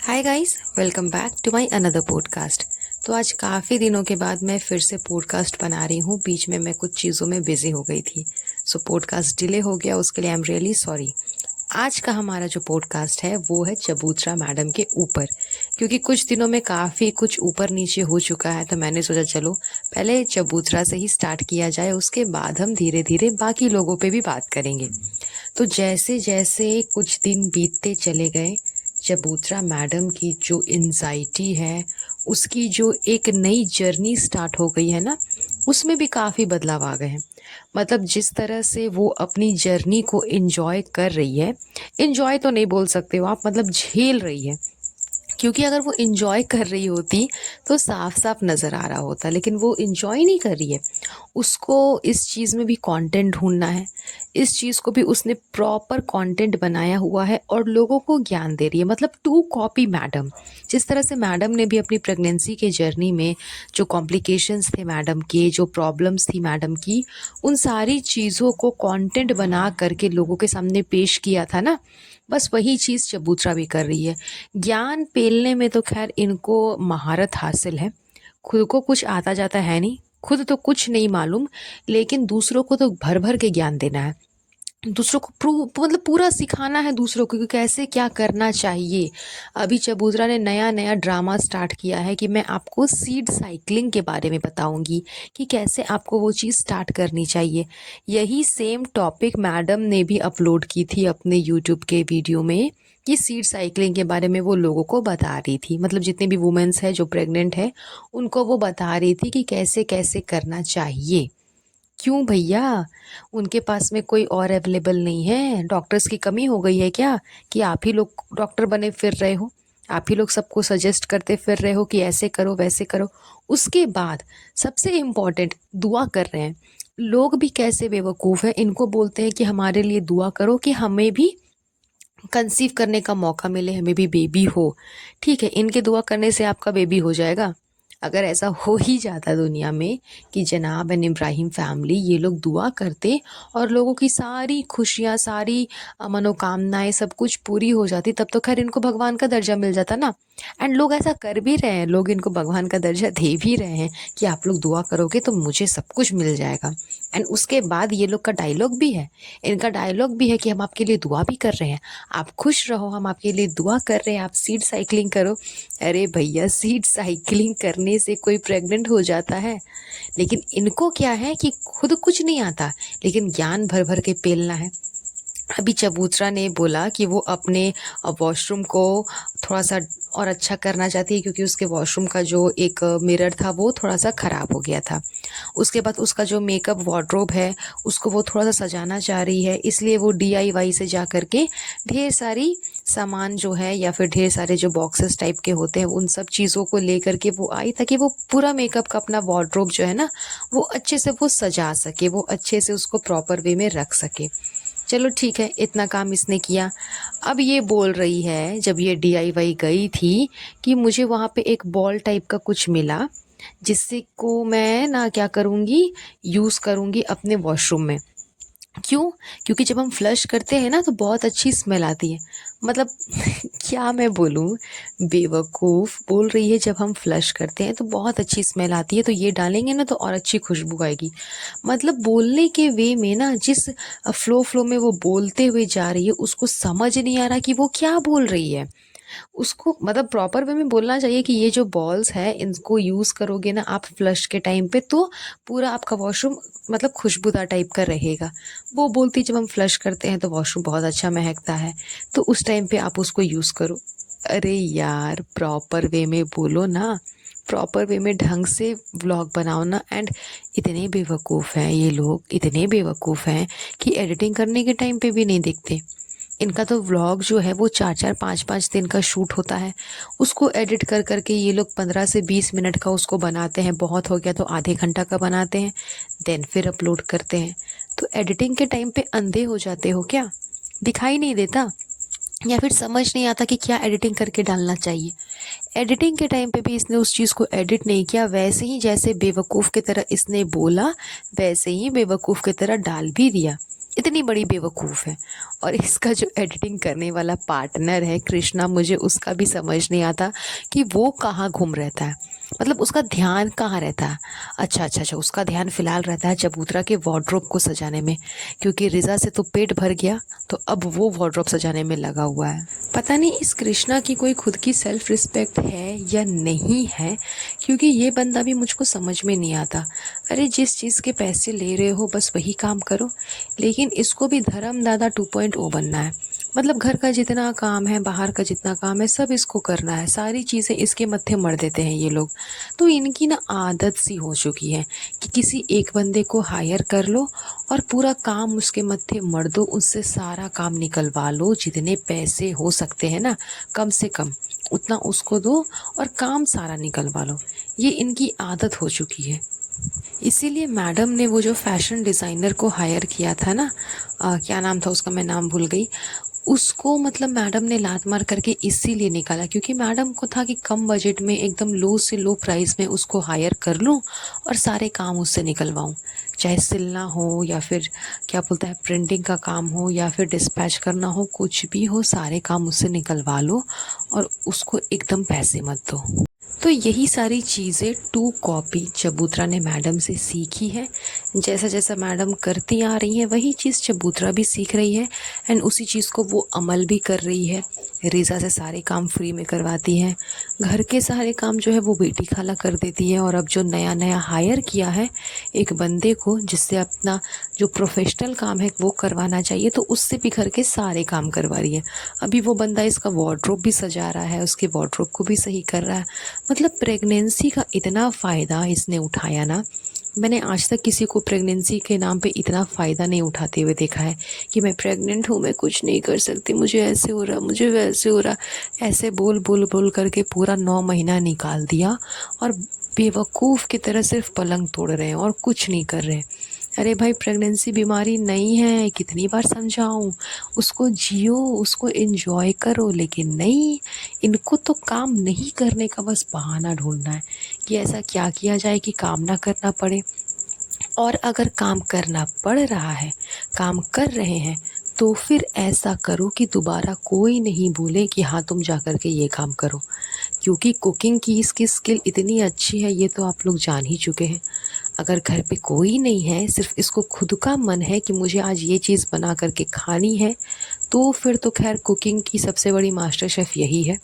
Hi guys, welcome back to my another podcast. तो आज काफ़ी दिनों के बाद मैं फिर से पॉडकास्ट बना रही हूँ। बीच में मैं कुछ चीज़ों में बिजी हो गई थी, सो पॉडकास्ट डिले हो गया। उसके लिए आई एम रियली सॉरी। आज का हमारा जो पॉडकास्ट है वो है चबूतरा मैडम के ऊपर, क्योंकि कुछ दिनों में काफ़ी कुछ ऊपर नीचे हो चुका है। तो मैंने सोचा चलो पहले चबूतरा से ही स्टार्ट किया जाए, उसके बाद हम धीरे धीरे बाकी लोगों पे भी बात करेंगे। तो जैसे जैसे कुछ दिन बीतते चले गए, चबूतरा मैडम की जो एंजाइटी है, उसकी जो एक नई जर्नी स्टार्ट हो गई है ना, उसमें भी काफ़ी बदलाव आ गए हैं। मतलब जिस तरह से वो अपनी जर्नी को एंजॉय कर रही है, एंजॉय तो नहीं बोल सकते हो आप, मतलब झेल रही है। क्योंकि अगर वो एंजॉय कर रही होती तो साफ साफ नज़र आ रहा होता, लेकिन वो एंजॉय नहीं कर रही है। उसको इस चीज़ में भी कंटेंट ढूंढना है। इस चीज़ को भी उसने प्रॉपर कंटेंट बनाया हुआ है और लोगों को ज्ञान दे रही है, मतलब टू कॉपी मैडम। जिस तरह से मैडम ने भी अपनी प्रेगनेंसी के जर्नी में जो कॉम्प्लिकेशंस थे मैडम के, जो प्रॉब्लम्स थी मैडम की, उन सारी चीज़ों को कंटेंट बना करके लोगों के सामने पेश किया था ना, बस वही चीज़ चबूतरा भी कर रही है। ज्ञान पेलने में तो खैर इनको महारत हासिल है। खुद को कुछ आता जाता है नहीं, खुद तो कुछ नहीं मालूम, लेकिन दूसरों को तो भर भर के ज्ञान देना है। दूसरों को मतलब पूरा सिखाना है दूसरों को कि कैसे क्या करना चाहिए। अभी चबूतरा ने नया नया ड्रामा स्टार्ट किया है कि मैं आपको सीड साइकिलिंग के बारे में बताऊंगी कि कैसे आपको वो चीज़ स्टार्ट करनी चाहिए। यही सेम टॉपिक मैडम ने भी अपलोड की थी अपने यूट्यूब के वीडियो में, कि सीड साइकिलिंग के बारे में वो लोगों को बता रही थी। मतलब जितने भी वुमेन्स है जो प्रेग्नेंट है, उनको वो बता रही थी कि कैसे कैसे करना चाहिए। क्यों भैया, उनके पास में कोई और अवेलेबल नहीं है? डॉक्टर्स की कमी हो गई है क्या, कि आप ही लोग डॉक्टर बने फिर रहे हो? आप ही लोग सबको सजेस्ट करते फिर रहे हो कि ऐसे करो वैसे करो? उसके बाद सबसे इम्पोर्टेंट, दुआ कर रहे हैं। लोग भी कैसे बेवकूफ़ हैं, इनको बोलते हैं कि हमारे लिए दुआ करो कि हमें भी कंसीव करने का मौका मिले, हमें भी बेबी हो। ठीक है, इनके दुआ करने से आपका बेबी हो जाएगा? अगर ऐसा हो ही जाता दुनिया में कि जनाब एंड इब्राहिम फैमिली ये लोग दुआ करते और लोगों की सारी खुशियाँ, सारी मनोकामनाएं सब कुछ पूरी हो जाती, तब तो खैर इनको भगवान का दर्जा मिल जाता ना। एंड लोग ऐसा कर भी रहे हैं, लोग इनको भगवान का दर्जा दे भी रहे हैं कि आप लोग दुआ करोगे तो मुझे सब कुछ मिल जाएगा। एंड उसके बाद ये लोग का डायलॉग भी है, इनका डायलॉग भी है कि हम आपके लिए दुआ भी कर रहे हैं, आप खुश रहो, हम आपके लिए दुआ कर रहे हैं, आप सीड साइकिलिंग करो। अरे भैया, सीड साइकिलिंग करने से कोई प्रेग्नेंट हो जाता है? लेकिन इनको क्या है कि खुद कुछ नहीं आता, लेकिन ज्ञान भर भर के पेलना है। अभी चबूतरा ने बोला कि वो अपने वॉशरूम को थोड़ा सा और अच्छा करना चाहती है, क्योंकि उसके वॉशरूम का जो एक मिरर था वो थोड़ा सा ख़राब हो गया था। उसके बाद उसका जो मेकअप वार्डरोब है उसको वो थोड़ा सा सजाना चाह रही है, इसलिए वो डीआईवाई से जा कर के ढेर सारी सामान जो है, या फिर ढेर सारे जो बॉक्सेस टाइप के होते हैं, उन सब चीज़ों को ले कर के वो आई, ताकि वो पूरा मेकअप का अपना वार्डरोब जो है ना, वो अच्छे से वो सजा सके, वो अच्छे से उसको प्रॉपर वे में रख सके। चलो ठीक है, इतना काम इसने किया। अब ये बोल रही है, जब ये डीआईवाई गई थी, कि मुझे वहाँ पे एक बॉल टाइप का कुछ मिला, जिससे को मैं ना क्या करूँगी, यूज़ करूँगी अपने वॉशरूम में। क्यों? क्योंकि जब हम फ्लश करते हैं ना तो बहुत अच्छी स्मेल आती है। मतलब क्या मैं बोलूँ, बेवकूफ़ बोल रही है जब हम फ्लश करते हैं तो बहुत अच्छी स्मेल आती है, तो ये डालेंगे ना तो और अच्छी खुशबू आएगी। मतलब बोलने के वे में ना, जिस फ्लो में वो बोलते हुए जा रही है, उसको समझ नहीं आ रहा कि वो क्या बोल रही है। उसको मतलब प्रॉपर वे में बोलना चाहिए कि ये जो बॉल्स है इनको यूज़ करोगे ना आप फ्लश के टाइम पे, तो पूरा आपका वॉशरूम मतलब खुशबूदार टाइप का रहेगा। वो बोलती जब हम फ्लश करते हैं तो वॉशरूम बहुत अच्छा महकता है, तो उस टाइम पे आप उसको यूज़ करो। अरे यार, प्रॉपर वे में बोलो ना, प्रॉपर वे में ढंग से व्लॉग बनाओ ना। एंड इतने बेवकूफ़ हैं ये लोग, इतने बेवकूफ़ हैं कि एडिटिंग करने के टाइम पे भी नहीं देखते। इनका तो व्लॉग जो है वो 4-4 5-5 दिन का शूट होता है, उसको एडिट कर करके ये लोग 15 से 20 मिनट का उसको बनाते हैं, बहुत हो गया तो आधे घंटा का बनाते हैं, देन फिर अपलोड करते हैं। तो एडिटिंग के टाइम पे अंधे हो जाते हो क्या? दिखाई नहीं देता, या फिर समझ नहीं आता कि क्या एडिटिंग करके डालना चाहिए? एडिटिंग के टाइम पे भी इसने उस चीज़ को एडिट नहीं किया, वैसे ही जैसे बेवकूफ़ की तरह इसने बोला, वैसे ही बेवकूफ़ की तरह डाल भी दिया। इतनी बड़ी बेवकूफ़ है। और इसका जो एडिटिंग करने वाला पार्टनर है कृष्णा, मुझे उसका भी समझ नहीं आता कि वो कहाँ घूम रहता है, मतलब उसका ध्यान कहाँ रहता है। अच्छा, उसका ध्यान फ़िलहाल रहता है चबूतरा के वार्डरोब को सजाने में, क्योंकि रिज़ा से तो पेट भर गया, तो अब वो वार्डरोब सजाने में लगा हुआ है। पता नहीं इस कृष्णा की कोई खुद की सेल्फ रिस्पेक्ट है या नहीं है, क्योंकि ये बंदा भी मुझको समझ में नहीं आता। अरे जिस चीज़ के पैसे ले रहे हो बस वही काम करो, लेकिन इसको भी धर्म दादा 2.0 बनना है। मतलब घर का जितना काम है, बाहर का जितना काम है, सब इसको करना है, सारी चीज़ें इसके मत्थे मढ़ देते हैं ये लोग। तो इनकी ना आदत सी हो चुकी है कि किसी एक बंदे को हायर कर लो और पूरा काम उसके मत्थे मढ़ दो, उससे सारा काम निकलवा लो, जितने पैसे हो सकते हैं ना कम से कम उतना उसको दो और काम सारा निकलवा लो। ये इनकी आदत हो चुकी है। इसीलिए मैडम ने वो जो फैशन डिज़ाइनर को हायर किया था ना, क्या नाम था उसका, मैं नाम भूल गई, उसको मतलब मैडम ने लात मार करके इसीलिए निकाला, क्योंकि मैडम को था कि कम बजट में एकदम लो से लो प्राइस में उसको हायर कर लूँ और सारे काम उससे निकलवाऊँ, चाहे सिलना हो या फिर क्या बोलता है प्रिंटिंग का काम हो या फिर डिस्पैच करना हो, कुछ भी हो सारे काम उससे निकलवा लो और उसको एकदम पैसे मत दो। तो यही सारी चीज़ें टू कॉपी चबूतरा ने मैडम से सीखी है। जैसा जैसा मैडम करती आ रही है वही चीज़ चबूतरा भी सीख रही है एंड उसी चीज़ को वो अमल भी कर रही है। रिज़ा से सारे काम फ्री में करवाती है, घर के सारे काम जो है वो बेटी खाला कर देती है, और अब जो नया नया हायर किया है एक बंदे को जिससे अपना जो प्रोफेशनल काम है वो करवाना चाहिए, तो उससे भी घर के सारे काम करवा रही है। अभी वो बंदा इसका वार्डरोब भी सजा रहा है, उसके वार्डरोब को भी सही कर रहा है। मतलब प्रेगनेंसी का इतना फ़ायदा इसने उठाया ना, मैंने आज तक किसी को प्रेगनेंसी के नाम पे इतना फ़ायदा नहीं उठाते हुए देखा है कि मैं प्रेग्नेंट हूँ, मैं कुछ नहीं कर सकती, मुझे ऐसे हो रहा, मुझे वैसे हो रहा। ऐसे बोल बोल बोल करके पूरा 9 महीना निकाल दिया और बेवकूफ़ की तरह सिर्फ पलंग तोड़ रहे हैं और कुछ नहीं कर रहे। अरे भाई प्रेगनेंसी बीमारी नहीं है, कितनी बार समझाऊं, उसको जियो, उसको एंजॉय करो, लेकिन नहीं, इनको तो काम नहीं करने का बस बहाना ढूंढना है कि ऐसा क्या किया जाए कि काम ना करना पड़े। और अगर काम करना पड़ रहा है, काम कर रहे हैं, तो फिर ऐसा करो कि दोबारा कोई नहीं बोले कि हाँ तुम जा कर के ये काम करो, क्योंकि कुकिंग की इसकी स्किल इतनी अच्छी है ये तो आप लोग जान ही चुके हैं। अगर घर पे कोई नहीं है, सिर्फ इसको खुद का मन है कि मुझे आज ये चीज़ बना करके खानी है, तो फिर तो खैर कुकिंग की सबसे बड़ी मास्टर शेफ़ यही है,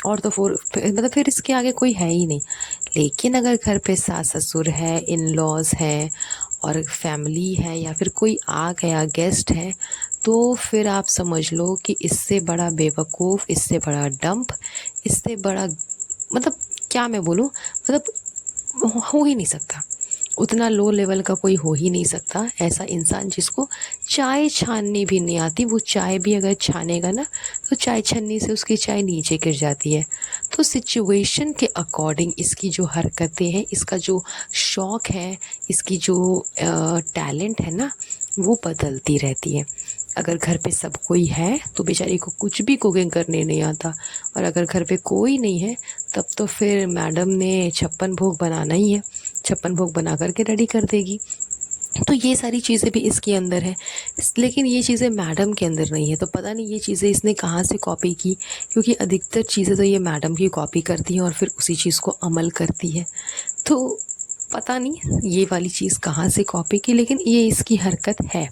और तो मतलब फिर इसके आगे कोई है ही नहीं। लेकिन अगर घर पे सास ससुर है, इन लॉज़ है और फैमिली है या फिर कोई आ गया गेस्ट है, तो फिर आप समझ लो कि इससे बड़ा बेवकूफ़, इससे बड़ा डंप, इससे बड़ा मतलब क्या मैं बोलूँ, मतलब हो ही नहीं सकता। उतना लो लेवल का कोई हो ही नहीं सकता ऐसा इंसान जिसको चाय छाननी भी नहीं आती। वो चाय भी अगर छानेगा ना तो चाय छन्नी से उसकी चाय नीचे गिर जाती है। तो सिचुएशन के अकॉर्डिंग इसकी जो हरकतें हैं, इसका जो शौक़ है, इसकी जो टैलेंट है ना, वो बदलती रहती है। अगर घर पे सब कोई है तो बेचारी को कुछ भी कुकिंग करने नहीं आता, और अगर घर पे कोई नहीं है तब तो फिर मैडम ने 56 भोग बनाना ही है, 56 भोग बना करके रेडी कर देगी। तो ये सारी चीज़ें भी इसके अंदर है, लेकिन ये चीज़ें मैडम के अंदर नहीं है। तो पता नहीं ये चीज़ें इसने कहाँ से कॉपी की, क्योंकि अधिकतर चीज़ें तो ये मैडम की कॉपी करती हैं और फिर उसी चीज़ को अमल करती है। तो पता नहीं ये वाली चीज़ कहाँ से कॉपी की, लेकिन ये इसकी हरकत है।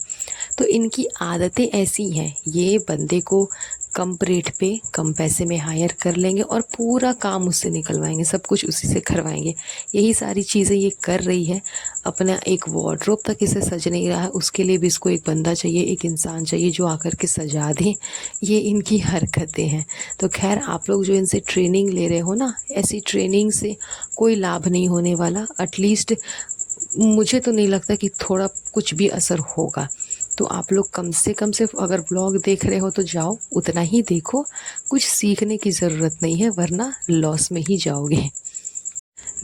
तो इनकी आदतें ऐसी हैं, ये बंदे को कम रेट पे कम पैसे में हायर कर लेंगे और पूरा काम उससे निकलवाएंगे, सब कुछ उसी से करवाएंगे। यही सारी चीज़ें ये कर रही है। अपना एक वार्डरोब तक इसे सज नहीं रहा है, उसके लिए भी इसको एक बंदा चाहिए, एक इंसान चाहिए जो आकर के सजा दे। ये इनकी हरकतें हैं। तो खैर आप लोग जो इनसे ट्रेनिंग ले रहे हो ना, ऐसी ट्रेनिंग से कोई लाभ नहीं होने वाला। एटलीस्ट मुझे तो नहीं लगता कि थोड़ा कुछ भी असर होगा। तो आप लोग कम से कम सिर्फ अगर व्लॉग देख रहे हो तो जाओ, उतना ही देखो, कुछ सीखने की ज़रूरत नहीं है, वरना लॉस में ही जाओगे।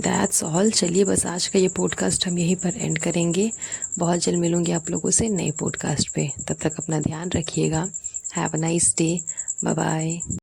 That's all. चलिए बस आज का ये पॉडकास्ट हम यहीं पर एंड करेंगे। बहुत जल्द मिलूँगी आप लोगों से नए पॉडकास्ट पे। तब तक अपना ध्यान रखिएगा। Have a nice day. Bye bye.